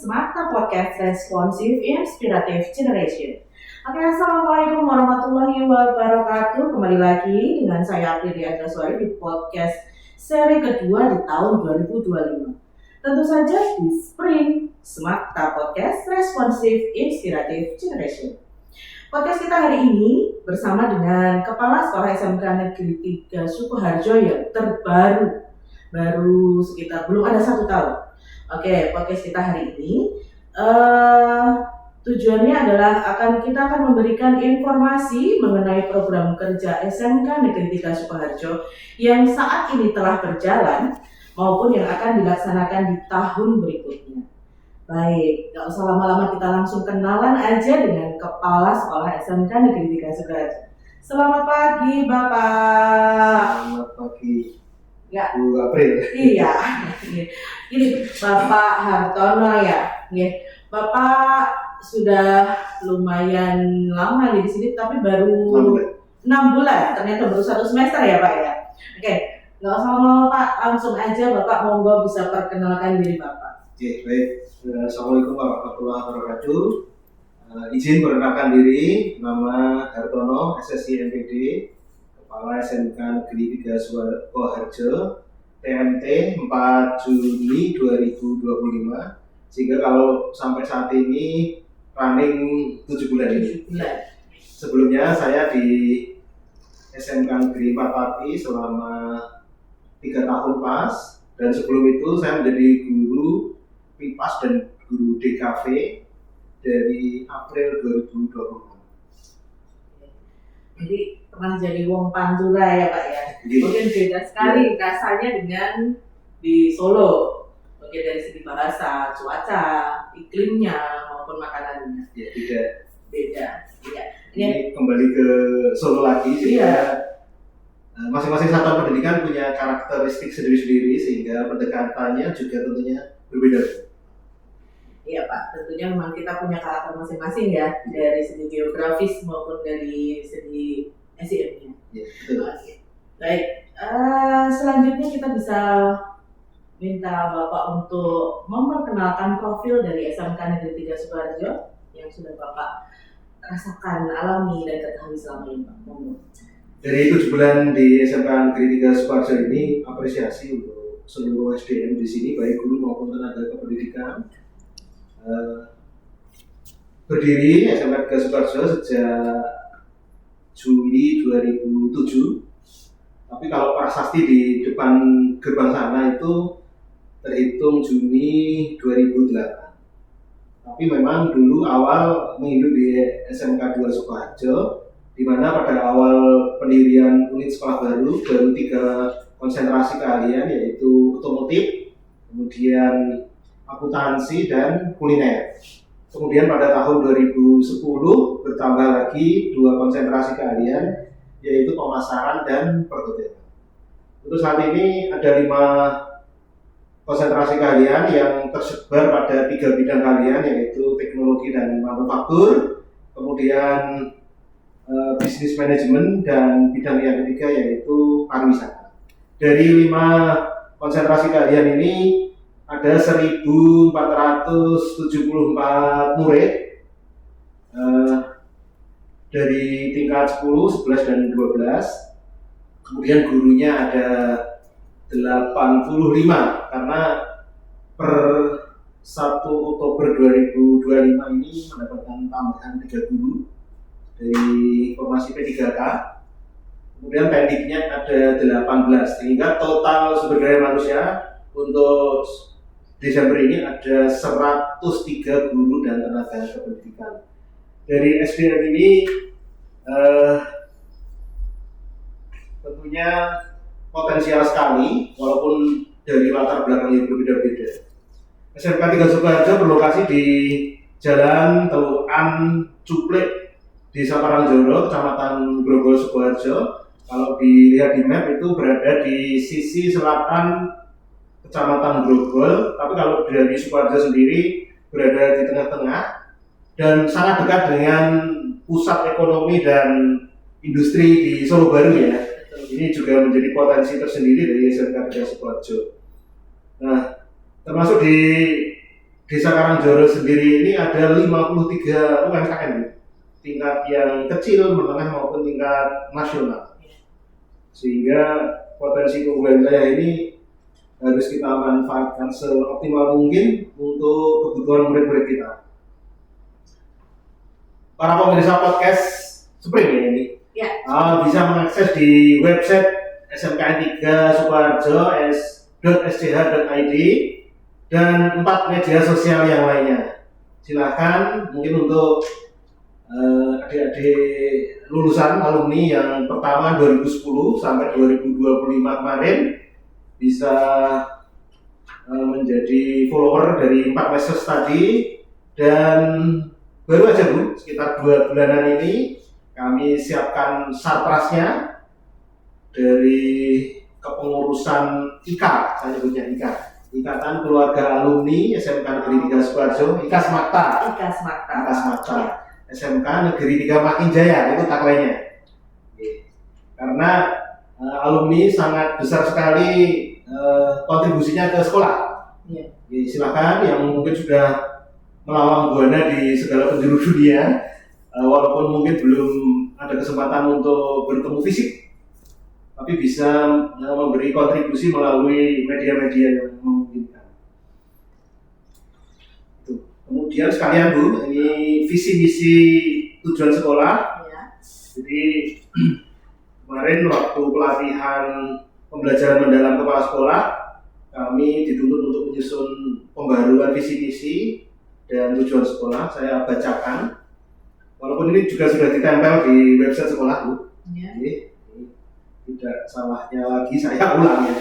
Semata Podcast Responsif Inspirative Generation. Oke, Assalamualaikum warahmatullahi wabarakatuh. Kembali lagi dengan saya Aprilia Andraswari di podcast seri kedua di tahun 2025. Tentu saja di Spring Semata Podcast Responsif Inspirative Generation. Podcast kita hari ini bersama dengan Kepala Sekolah SMK Negeri 3 Sukoharjo yang baru sekitar belum ada 1 tahun. Oke, podcast kita hari ini tujuannya adalah kita akan memberikan informasi mengenai program kerja SMK Negeri 3 Sukoharjo yang saat ini telah berjalan maupun yang akan dilaksanakan di tahun berikutnya. Baik, gak usah lama-lama, kita langsung kenalan aja dengan Kepala Sekolah SMK Negeri 3 Sukoharjo. Selamat pagi, Bapak. Selamat pagi, Ya. Bu April. Iya. Ini Bapak Hartono ya. Bapak sudah lumayan lama di sini, tapi baru 6 bulan. Ternyata baru 1 semester ya, Pak ya. Oke, nggak usah lama-lama, Pak. Langsung aja Bapak monggo bisa perkenalkan diri Bapak. Oke, baik. Assalamualaikum warahmatullahi wabarakatuh. Izin perkenalkan diri, nama Hartono, SSI MPD, Kepala SMK Negeri 3 Sukoharjo, TMT 4 Juni 2025. Sehingga kalau sampai saat ini running 7 bulan ini. 7 bulan. Sebelumnya saya di SMK Negeri 4 Pati selama 3 tahun pas, dan sebelum itu saya menjadi guru PIPAS dan guru DKV dari April 2020. Jadi pernah jadi wong Pantura ya, Pak ya. Mungkin beda sekali rasanya dengan di Solo. Mungkin dari segi bahasa, cuaca, iklimnya maupun makanannya. Ya, Beda. Iya. ini kembali ke Solo lagi, sehingga masing-masing satuan pendidikan punya karakteristik sendiri-sendiri, sehingga pendekatannya juga tentunya berbeda. Iya, Pak, tentunya memang kita punya karakter masing-masing ya, dari segi geografis maupun dari segi SDM-nya. Ya, betul. Oke. Baik, selanjutnya kita bisa minta Bapak untuk memperkenalkan profil dari SMK Negeri 3 Sukoharjo yang sudah Bapak rasakan, alami, dan ketahui selama ini, Pak. Dari 7 bulan di SMK Negeri 3 Sukoharjo ini, apresiasi untuk seluruh SDM di sini, baik guru maupun tenaga kependidikan. Berdiri SMK 3 Sukoharjo sejak Juli 2007. Tapi kalau prasasti di depan gerbang sana itu terhitung Juni 2008. Tapi memang dulu awal menghidup di SMK 2 Sukoharjo, di mana pada awal pendirian unit sekolah baru 3 konsentrasi keahlian, yaitu otomotif, kemudian akuntansi dan kuliner. Kemudian pada tahun 2010 bertambah lagi 2 konsentrasi keahlian, yaitu pemasaran dan perhotelan. Untuk saat ini ada 5 konsentrasi keahlian yang tersebar pada 3 bidang keahlian, yaitu teknologi dan manufaktur, kemudian bisnis manajemen, dan bidang yang ketiga yaitu pariwisata. Dari 5 konsentrasi keahlian ini ada 1.474 murid dari tingkat 10, 11, dan 12. Kemudian gurunya ada 85, karena per 1 Oktober 2025 ini mendapatkan tambahan 3 guru dari formasi P3K. Kemudian pendiknya ada 18, sehingga total sumber daya manusia untuk Desember ini ada 103 guru dan tenaga kependidikan. Dari SDM ini tentunya potensial sekali, walaupun dari latar belakang yang berbeda-beda. SMK 3 Sukoharjo berlokasi di Jalan Telukan Cuplik, Desa Parangjoro, Kecamatan Grogol, Sukoharjo. Kalau dilihat di map itu berada di sisi selatan Kecamatan Grogol, tapi kalau dari Sukoharjo sendiri berada di tengah-tengah dan sangat dekat dengan pusat ekonomi dan industri di Solo Baru ya. Ini juga menjadi potensi tersendiri dari SMK 3 Sukoharjo. Nah, termasuk di Desa Karangjoro sendiri ini ada 53 UMKM, tingkat yang kecil, menengah maupun tingkat nasional. Sehingga potensi keunggulan wilayah ini harus kita manfaatkan seoptimal mungkin untuk kebutuhan murid-murid kita. Para pemirsa podcast Spring ya ini bisa mengakses di website SMKN 3 Sukoharjo s.sch.id dan 4 media sosial yang lainnya. Silakan mungkin untuk adik-adik lulusan alumni yang pertama 2010 sampai 2025 kemarin bisa menjadi follower dari 4 medsos tadi, dan baru aja Bu, sekitar 2 bulanan ini kami siapkan sarprasnya dari kepengurusan IKA, saya nyebutnya IKA, Ikatan Keluarga Alumni SMK Negeri 3 Sukoharjo, IKASMAKTA. SMK Negeri 3 Makin Jaya, itu tagline-nya. Karena alumni sangat besar sekali kontribusinya ke sekolah. Silakan yang mungkin sudah melawang buana di segala penjuru dunia, walaupun mungkin belum ada kesempatan untuk bertemu fisik, tapi bisa memberi kontribusi melalui media-media yang memungkinkan. Kemudian sekalian Bu, ini visi misi tujuan sekolah. Jadi kemarin waktu pelatihan pembelajaran mendalam kepala sekolah, kami dituntut untuk menyusun pembaruan visi misi dan tujuan sekolah. Saya bacakan, walaupun ini juga sudah ditempel di website sekolah Bu. Jadi, tidak salahnya lagi saya ulang ya.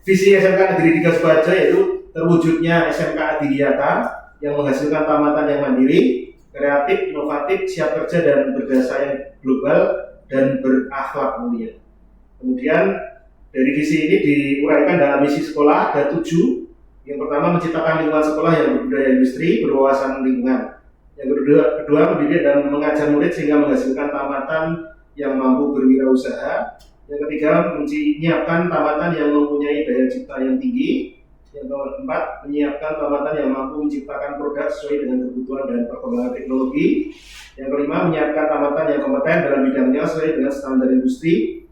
Visi SMK Negeri 3 Sukoharjo yaitu terwujudnya SMK Adiwiyata yang menghasilkan tamatan yang mandiri, kreatif, inovatif, siap kerja dan berdaya yang global dan berakhlak mulia. Kemudian dari visi ini diuraikan dalam misi sekolah ada 7. Yang pertama, menciptakan lingkungan sekolah yang berbudaya industri, berwawasan lingkungan. Yang kedua mendidik dan mengajar murid sehingga menghasilkan tamatan yang mampu berwirausaha. Yang ketiga, menyiapkan tamatan yang mempunyai daya cipta yang tinggi. Yang keempat, menyiapkan tamatan yang mampu menciptakan produk sesuai dengan kebutuhan dan perkembangan teknologi. Yang kelima, menyiapkan tamatan yang kompeten dalam bidangnya sesuai dengan standar industri.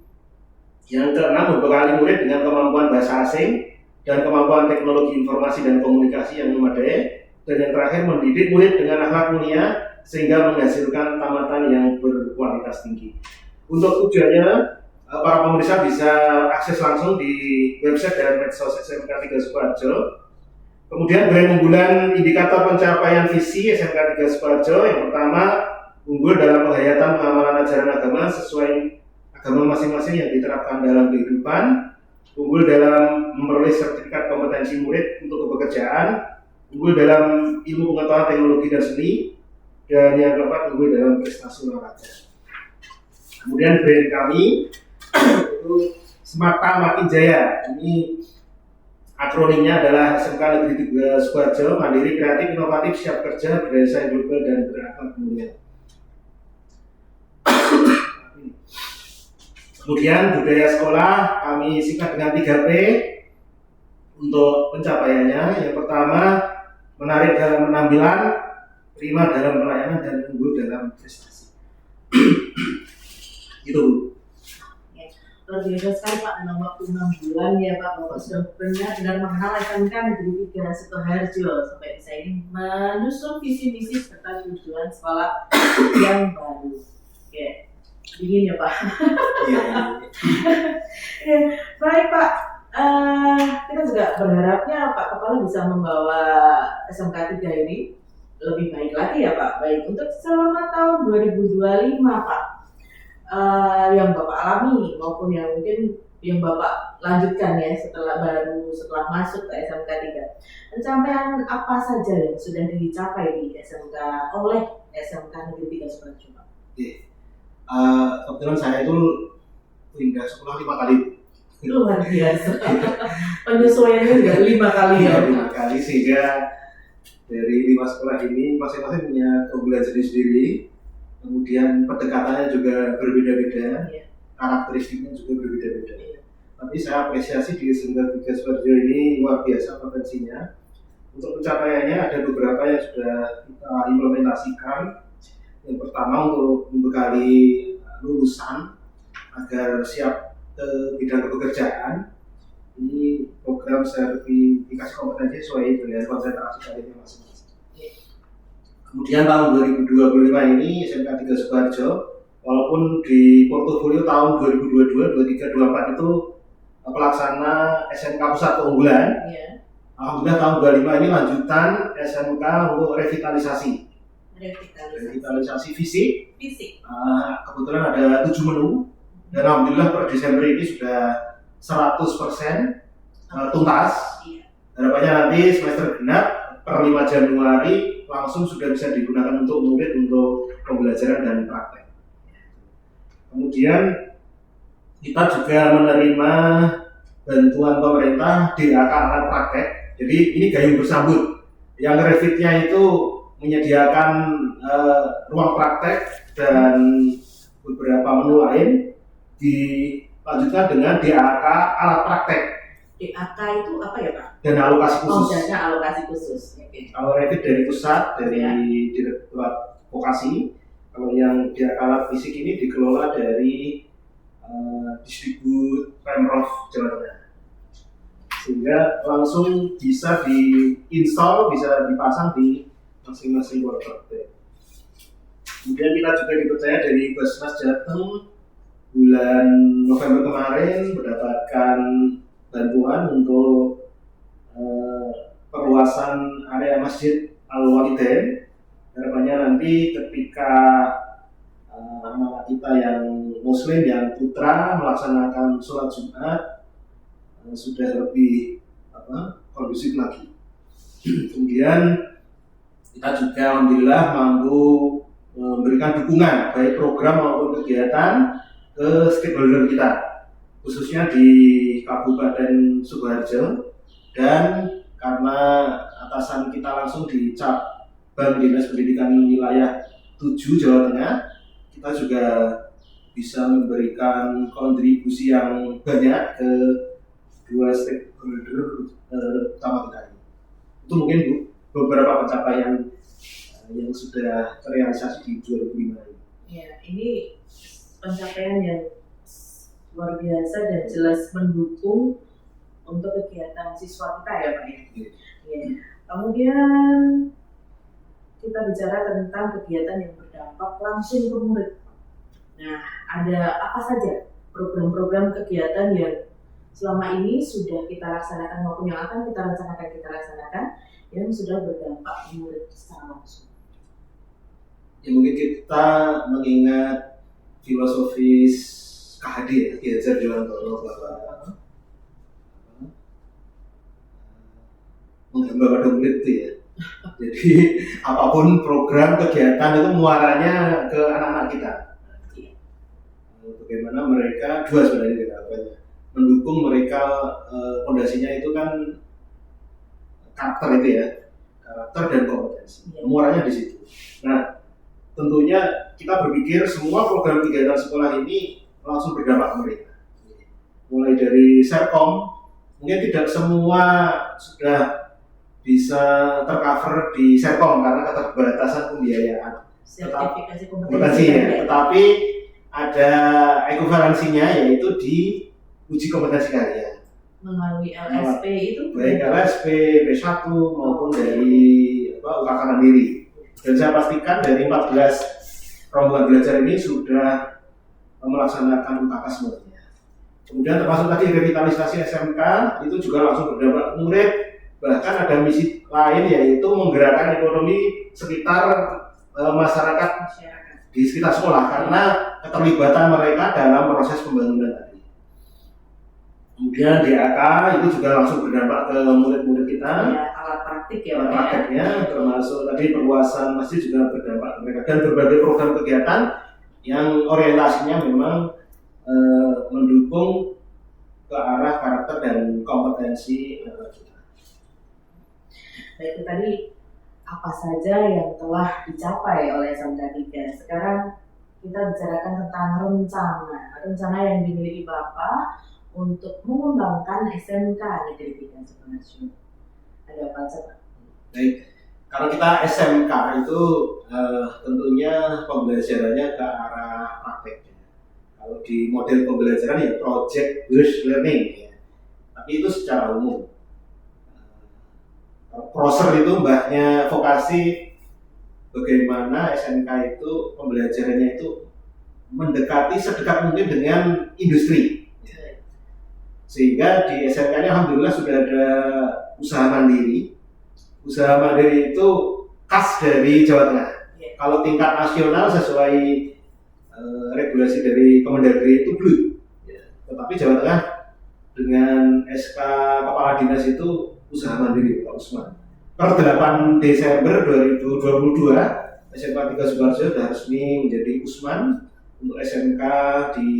Yang keenam, membekali murid dengan kemampuan bahasa asing dan kemampuan teknologi informasi dan komunikasi yang memadai. Dan yang terakhir, mendidik murid dengan akhlak mulia sehingga menghasilkan tamatan yang berkualitas tinggi. Untuk tujuannya, para pemirsa bisa akses langsung di website dan medsos SMK 3 Sukoharjo. Kemudian brand unggulan indikator pencapaian visi SMK 3 Sukoharjo, yang pertama, unggul dalam penghayatan pengamalan ajaran agama sesuai agama masing-masing yang diterapkan dalam kehidupan, unggul dalam memperoleh sertifikat kompetensi murid untuk kepekerjaan, unggul dalam ilmu pengetahuan teknologi dan seni, dan yang keempat, unggul dalam prestasi olahraga. Kemudian brand kami itu SMAKTA Makin Jaya. Ini akronimnya adalah SMK Negeri 3 Sukoharjo, mandiri, kreatif, inovatif, siap kerja, berdaya global dan berakhlak mulia. Kemudian budaya sekolah kami singkat dengan 3P untuk pencapaiannya. Yang pertama, menarik dalam penampilan, prima dalam pelayanan, dan unggul dalam prestasi. Itu. Luar biasa sekali Pak, dalam waktu 6 bulan ya Pak, Bapak sudah benar-benar mengenal SMK Negeri 3 Sukoharjo sampai bisa ini menyusun visi-misi serta tujuan sekolah yang baru. Oke, dingin ya Pak. Baik Pak, kita juga berharapnya Pak Kepala bisa membawa SMK 3 ini lebih baik lagi ya Pak, baik untuk selama tahun 2025 Pak. Yang Bapak alami maupun yang mungkin yang Bapak lanjutkan ya setelah masuk ke SMK 3. Pencapaian apa saja yang sudah dicapai di SMK oleh SMK Negeri 3 Sukoharjo Pak? Kebetulan saya itu pindah sekolah 5 kali. Luar biasa. Penyesuaiannya juga 5 kali ya. 5 kali, sehingga dari 5 sekolah ini masing-masing punya keunggulan sendiri-sendiri. Kemudian pendekatannya juga berbeda-beda, karakteristiknya juga berbeda-beda. Tapi saya apresiasi di SMK 3 Sukoharjo ini luar biasa potensinya Untuk pencapaiannya ada beberapa yang sudah kita implementasikan. Yang pertama untuk membekali lulusan agar siap ke bidang pekerjaan. Ini program sertifikasi kompetensi sesuai dengan konsentrasi karirnya masing-masing. Kemudian tahun 2025 ini SMK 3 Sukoharjo, walaupun di portofolio tahun 2022, 23, 24 itu pelaksana SMK Pusat Keunggulan. Alhamdulillah tahun 25 ini lanjutan SMK untuk revitalisasi fisik. Kebetulan ada 7 menu dan alhamdulillah per Desember ini sudah 100% tuntas. Harapannya nanti semester genap per 5 Januari langsung sudah bisa digunakan untuk murid untuk pembelajaran dan praktek. Kemudian kita juga menerima bantuan pemerintah DAK alat praktek. Jadi ini gayung bersambut. Yang Revitnya itu menyediakan ruang praktek dan beberapa menu lain, dilanjutkan dengan DAK alat praktek. DAK itu apa ya Pak? Dan alokasi khusus. Dana alokasi khusus. Okay. Kalau Revit dari pusat, dari Direktorat Vokasi. Kalau yang DAK alat fisik ini dikelola dari Distribut Pemprov Jawa Tengah. Sehingga langsung bisa diinstal, bisa dipasang di masing-masing ruang praktek. Kemudian kita juga dipercaya dari Basnas Jateng bulan November kemarin mendapatkan bantuan untuk perluasan area Masjid Al-Walidain. Harapannya nanti ketika anak kita yang Muslim, yang putra melaksanakan sholat Jumat sudah lebih kondusif lagi. Kemudian kita juga alhamdulillah mampu memberikan dukungan baik program maupun kegiatan ke stakeholder kita, khususnya di Kabupaten Sukoharjo, dan karena atasan kita langsung dicap Bank Dinas Pendidikan Wilayah 7 Jawa Tengah, kita juga bisa memberikan kontribusi yang banyak ke dua stakeholder utama kita ini. Itu mungkin beberapa pencapaian yang sudah terrealisasi di 2005 ini. Ya, ini pencapaian yang luar biasa dan jelas mendukung untuk kegiatan siswa kita ya Pak ya. Ya. Kemudian kita bicara tentang kegiatan yang berdampak langsung ke murid. Nah, ada apa saja program-program kegiatan yang selama ini sudah kita laksanakan maupun yang akan kita laksanakan yang sudah berdampak ke murid secara langsung? Ya mungkin kita mengingat filosofis KHD ya, Ki Hajar Dewantara, bahwa menghamba pada murid itu ya. Jadi apapun program kegiatan itu muaranya ke anak-anak kita. Bagaimana mereka dua sebenarnya kita mendukung mereka, fondasinya itu kan karakter itu ya, karakter dan kompetensi. Muaranya di situ. Nah, tentunya kita berpikir semua program kegiatan sekolah ini langsung berdampak ke mereka. Mulai dari Serkom, mungkin tidak semua sudah bisa tercover di Serkom karena keterbatasan pembiayaan. Sertifikasi kompetensi ya. Tetapi ada ekuivalensinya, yaitu di uji kompetensi kalian melalui LSP itu baik LSP, P1 maupun dari UKK Mandiri. Dan saya pastikan dari 14 rombongan belajar ini sudah melaksanakan UKK semuanya. Kemudian termasuk tadi revitalisasi SMK itu juga langsung berdampak ke murid. Bahkan ada misi lain, yaitu menggerakkan ekonomi sekitar masyarakat di sekitar sekolah karena keterlibatan mereka dalam proses pembangunan tadi. Kemudian DAK itu juga langsung berdampak ke murid-murid kita. Ya, alat praktik ya. Alat prakteknya termasuk tadi perluasan masjid juga berdampak ke mereka, dan berbagai program kegiatan yang orientasinya memang mendukung ke arah karakter dan kompetensi kita. Baik, itu tadi apa saja yang telah dicapai oleh SMK 3. Sekarang kita bicarakan tentang rencana yang dimiliki Bapak untuk mengembangkan SMK Negeri 3 Sukoharjo. Ada apa saja Pak? Baik, kalau kita SMK itu tentunya pembelajarannya ke arah praktek. Kalau di model pembelajaran ya project based learning ya. Tapi itu secara umum. Proser itu mbahnya vokasi bagaimana SMK itu pembelajarannya itu mendekati sedekat mungkin dengan industri. Sehingga di SMK ini alhamdulillah sudah ada usaha mandiri. Usaha mandiri itu khas dari Jawa Tengah. Kalau tingkat nasional sesuai regulasi dari Kemendagri itu BLUT. Tetapi Jawa Tengah dengan SK Kepala Dinas itu usaha mandiri Pak Usman. Per 8 Desember 2022 SMK 3 Sukoharjo sudah resmi menjadi Usman untuk SMK di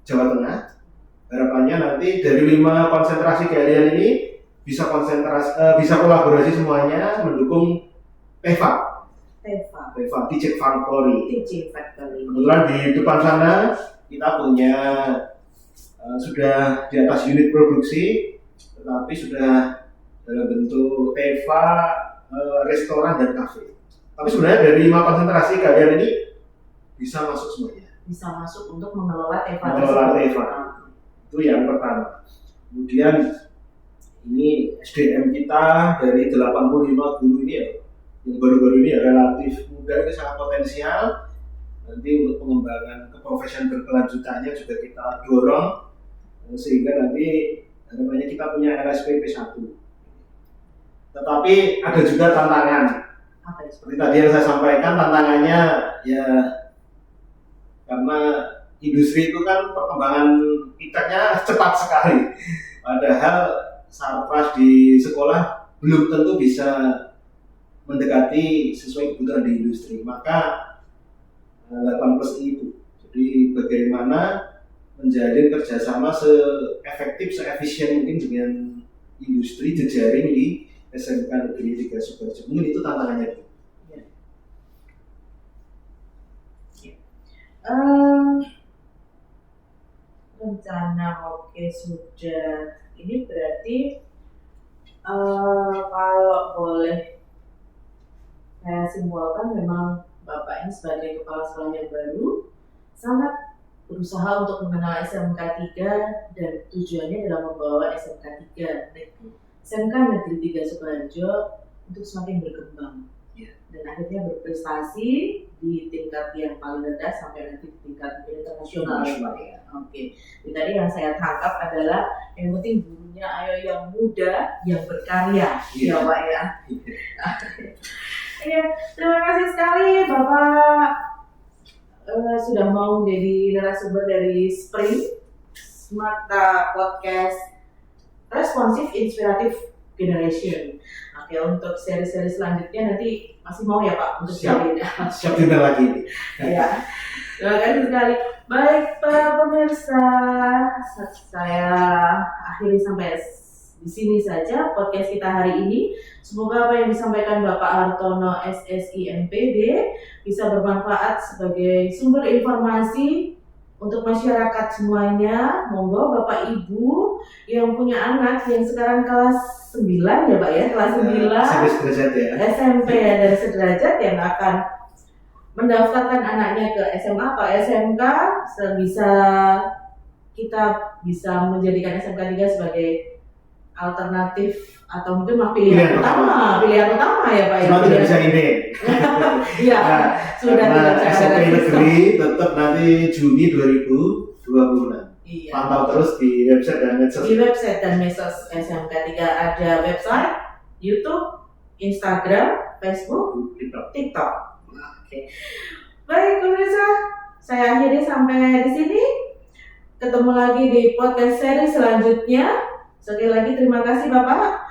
Jawa Tengah. Harapannya nanti dari 5 konsentrasi kalian ini bisa kolaborasi semuanya mendukung TEFA, Teaching Factory. Kebetulan di depan sana kita punya sudah di atas unit produksi, tetapi sudah dalam bentuk TEFA, restoran dan kafe. Tapi sebenarnya dari 5 konsentrasi kalian ini bisa masuk semuanya. Bisa masuk untuk mengelola TEFA. Itu yang pertama. Kemudian ini SDM kita dari 85 guru ini ya, yang baru-baru ini ya relatif muda, ini sangat potensial. Nanti untuk pengembangan keprofesian berkelanjutannya juga kita dorong sehingga nanti harapannya kita punya LSPP 1. Tetapi ada juga tantangan. Seperti tadi yang saya sampaikan, tantangannya ya karena industri itu kan perkembangan ipteknya cepat sekali. Padahal sarpras di sekolah belum tentu bisa mendekati sesuai kebutuhan di industri. Maka 8+I itu. Jadi bagaimana menjalin kerjasama se-efektif, se-efisien mungkin dengan industri jejaring di SMK Negeri 3 Sukoharjo. Mungkin itu tantangannya. Rencana sudah. Ini berarti kalau boleh saya simpulkan, memang Bapak ini sebagai kepala sekolah yang baru sangat berusaha untuk mengenal SMK 3 dan tujuannya adalah membawa SMK 3 Negeri 3 Sukoharjo untuk semakin berkembang dan akhirnya berprestasi di tingkat yang paling rendah sampai nanti di tingkat internasional ya Pak ya. Oke. Jadi tadi yang saya tangkap adalah yang penting gurunya ayo yang muda, yang berkarya ya Pak ya. Iya, terima kasih sekali Bapak sudah mau menjadi narasumber dari Spring Smarta Podcast Responsif Inspiratif Generation. Oke, untuk seri-seri selanjutnya nanti masih mau ya Pak untuk siap dinner lagi. Ya, terima kasih sekali. Baik para pemirsa, saya akhiri sampai di sini saja podcast kita hari ini. Semoga apa yang disampaikan Bapak Hartono SSI MPD bisa bermanfaat sebagai sumber informasi untuk masyarakat semuanya. Monggo Bapak Ibu yang punya anak yang sekarang kelas 9 ya Pak ya, kelas 9 SMP dan sederajat yang akan mendaftarkan anaknya ke SMA atau SMK, kita bisa menjadikan SMK 3 sebagai alternatif atau mungkin pilihan utama ya Pak ya. Tidak bisa ini. Iya, sudah tidak bisa. SMP Negeri tetap nanti Juni 2026. Iya. Pantau terus di website dan medsos. Di website dan medsos SMK 3 ada website, YouTube, Instagram, Facebook, TikTok. Oke. Baik pemirsa, saya akhiri sampai di sini. Ketemu lagi di podcast seri selanjutnya. Sekali lagi terima kasih Bapak.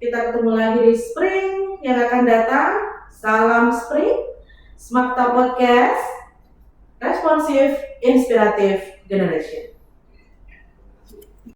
Kita ketemu lagi di Spring yang akan datang. Salam Spring, Smarta Podcast, Responsif Inspiratif Generation.